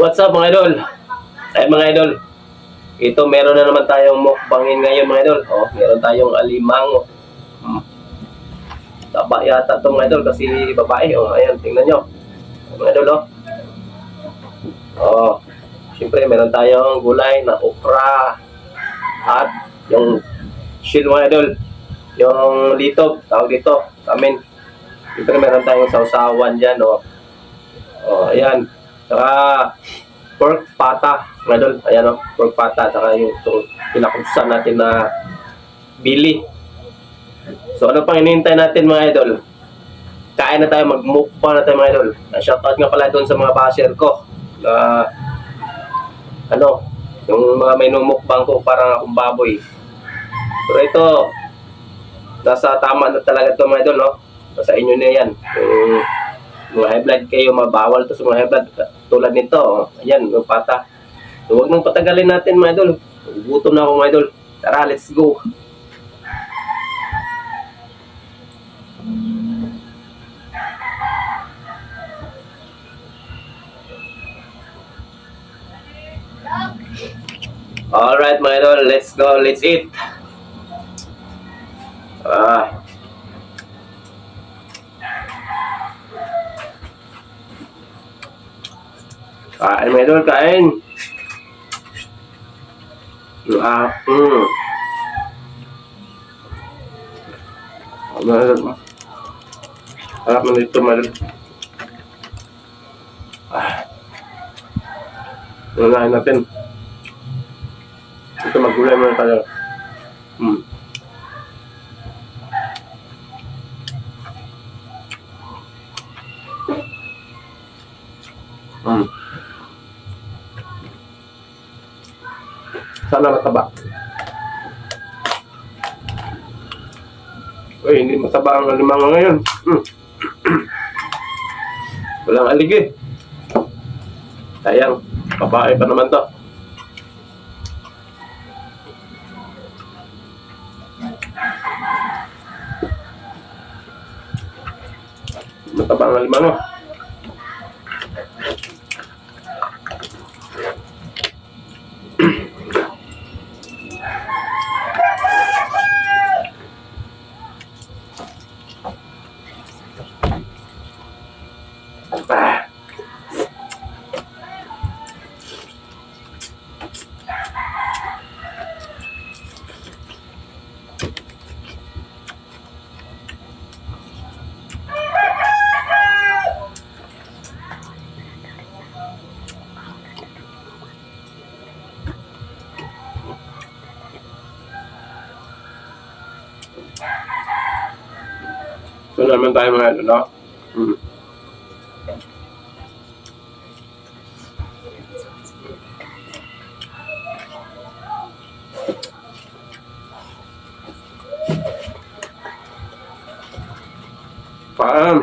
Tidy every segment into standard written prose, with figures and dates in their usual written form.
What's up mga idol? Ay mga idol, ito meron na naman tayong mukbangin ngayon mga idol. Oh, meron tayong alimango. Taba yata ito mga idol kasi babae. Oh, ayan, tingnan nyo. Mga idol, oh. Oh, siyempre meron tayong gulay na okra at yung shell mga idol. Yung litob, tawag dito, amin. Siyempre meron tayong sausawan dyan, oh. Oh, ayan. Saka pork pata, mga idol. Ayan o, pork pata. Saka yung pinakubsan natin na bili. So ano pang hinihintay natin mga idol? Kain na tayo, mag-mukbang na tayo mga idol. Shoutout nga pala doon sa mga basher ko. Ano, yung mga may numukbang ko parang akong baboy. Pero ito, nasa tama na talaga ito mga idol, no? Nasa inyo na yan. Mga high blood kayo, mabawal to sa mga high blood tulad nito. Ayan, yung pata. So, huwag nang patagalin natin mga idol. Gutom na ako mga idol. Tara, let's go. Alright mga idol, let's go, let's eat. Kain mga idol, kain. Harap na dito mga idol. Nalahin natin. Ito magulay mga tayo. Sana mataba. Uy, hindi mataba ang alimango ngayon. Walang aligi. Sayang, babae pa naman to. Mataba ang alimango. So naman tayo mga idol, no? Paan.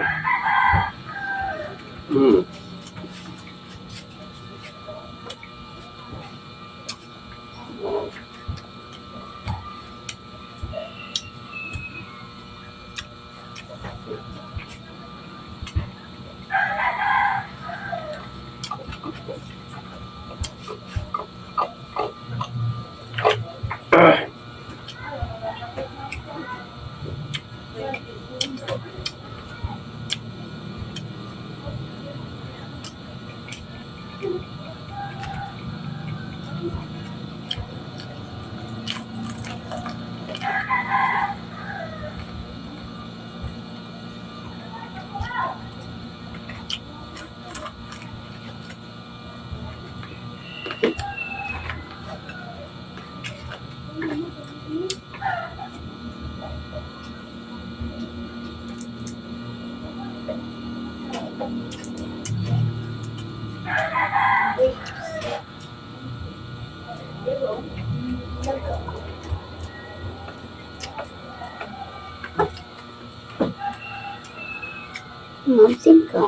Mamsing ka.